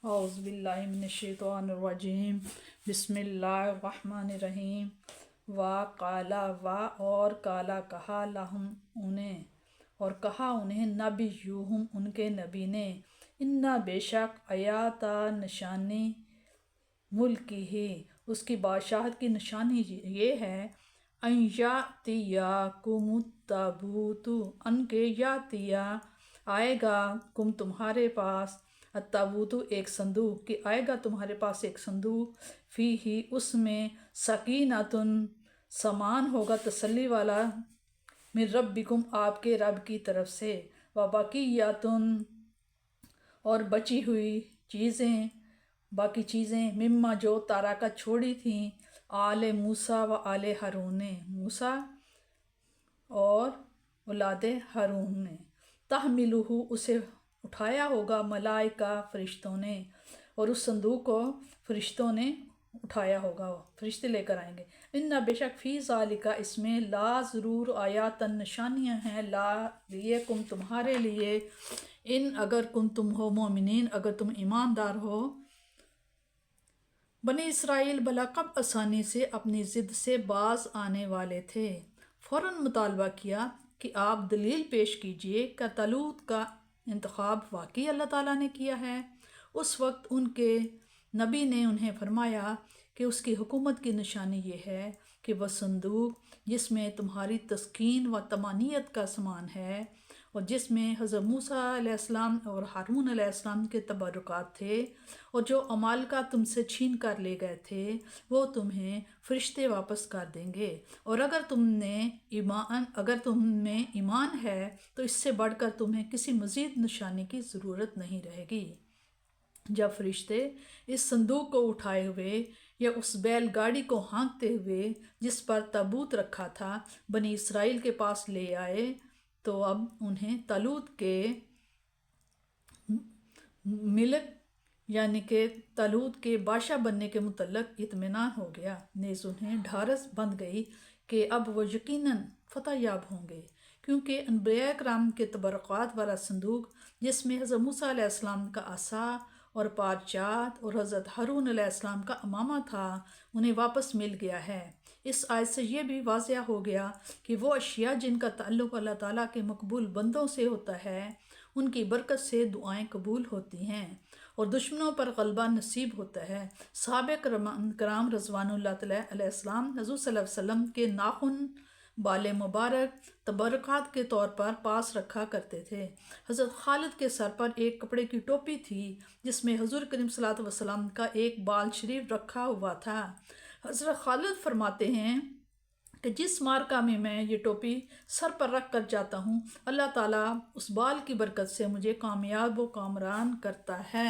اعوذ باللہ من الشیطان الرجیم بسم اللہ الرحمن الرحیم قالا اور کالا کہا لہم انہیں اور کہا انہیں نبیہم ان کے نبی نے انا بے شک آیاتا نشانی ملکی ہی اس کی بادشاہت کی نشانی یہ ہے ان یاتیاکم التابوت ان کے یاتیا آئے گا کم تمہارے پاس التابوت ایک صندوق کہ آئے گا تمہارے پاس ایک صندوق فی ہی اس میں سکینتن سامان ہوگا تسلی والا من ربکم آپ کے رب کی طرف سے وبقیتن اور بچی ہوئی چیزیں باقی چیزیں مما جو تارکہ چھوڑی تھیں آل موسیٰ و آل ہارون نے موسیٰ اور اولاد ہارون نے تحملہ اسے اٹھایا ہوگا ملائکہ فرشتوں نے اور اس صندوق کو فرشتوں نے اٹھایا ہوگا فرشتے لے کر آئیں گے ان بے شک فی ذالکہ اس میں لا ضرور آیاتن نشانیاں ہیں لا لیے کم تمہارے لیے ان اگر کن تم ہو مومنین اگر تم ایماندار ہو بنی اسرائیل بلا کب آسانی سے اپنی ضد سے باز آنے والے تھے فوراً مطالبہ کیا کہ آپ دلیل پیش کیجئے کہ طالوت کا انتخاب واقعی اللہ تعالیٰ نے کیا ہے اس وقت ان کے نبی نے انہیں فرمایا کہ اس کی حکومت کی نشانی یہ ہے کہ وہ صندوق جس میں تمہاری تسکین و طمانینت کا سامان ہے اور جس میں حضرت موسیٰ علیہ السلام اور ہارون علیہ السلام کے تبرکات تھے اور جو عمالقہ تم سے چھین کر لے گئے تھے وہ تمہیں فرشتے واپس کر دیں گے اور اگر تم میں ایمان ہے تو اس سے بڑھ کر تمہیں کسی مزید نشانی کی ضرورت نہیں رہے گی جب فرشتے اس صندوق کو اٹھائے ہوئے یا اس بیل گاڑی کو ہانکتے ہوئے جس پر تابوت رکھا تھا بنی اسرائیل کے پاس لے آئے تو اب انہیں طالوت کے ملک یعنی کہ طالوت کے بادشاہ بننے کے متعلق اطمینان ہو گیا نیز انہیں ڈھارس بندھ گئی کہ اب وہ یقیناً فتح یاب ہوں گے کیونکہ انبیاء کرام کے تبرکات والا صندوق جس میں حضرت موسیٰ علیہ السلام کا عصا اور پارچات اور حضرت ہارون علیہ السلام کا امامہ تھا انہیں واپس مل گیا ہے اس آیت سے یہ بھی واضح ہو گیا کہ وہ اشیاء جن کا تعلق اللہ تعالیٰ کے مقبول بندوں سے ہوتا ہے ان کی برکت سے دعائیں قبول ہوتی ہیں اور دشمنوں پر غلبہ نصیب ہوتا ہے صحابہ کرام رضوان اللہ تعالیٰ علیہ السلام حضور صلی اللہ علیہ وسلم کے ناخن بال مبارک تبرکات کے طور پر پاس رکھا کرتے تھے حضرت خالد کے سر پر ایک کپڑے کی ٹوپی تھی جس میں حضور کریم صلی اللہ علیہ وسلم کا ایک بال شریف رکھا ہوا تھا حضرت خالد فرماتے ہیں کہ جس مارکہ میں یہ ٹوپی سر پر رکھ کر جاتا ہوں اللہ تعالیٰ اس بال کی برکت سے مجھے کامیاب و کامران کرتا ہے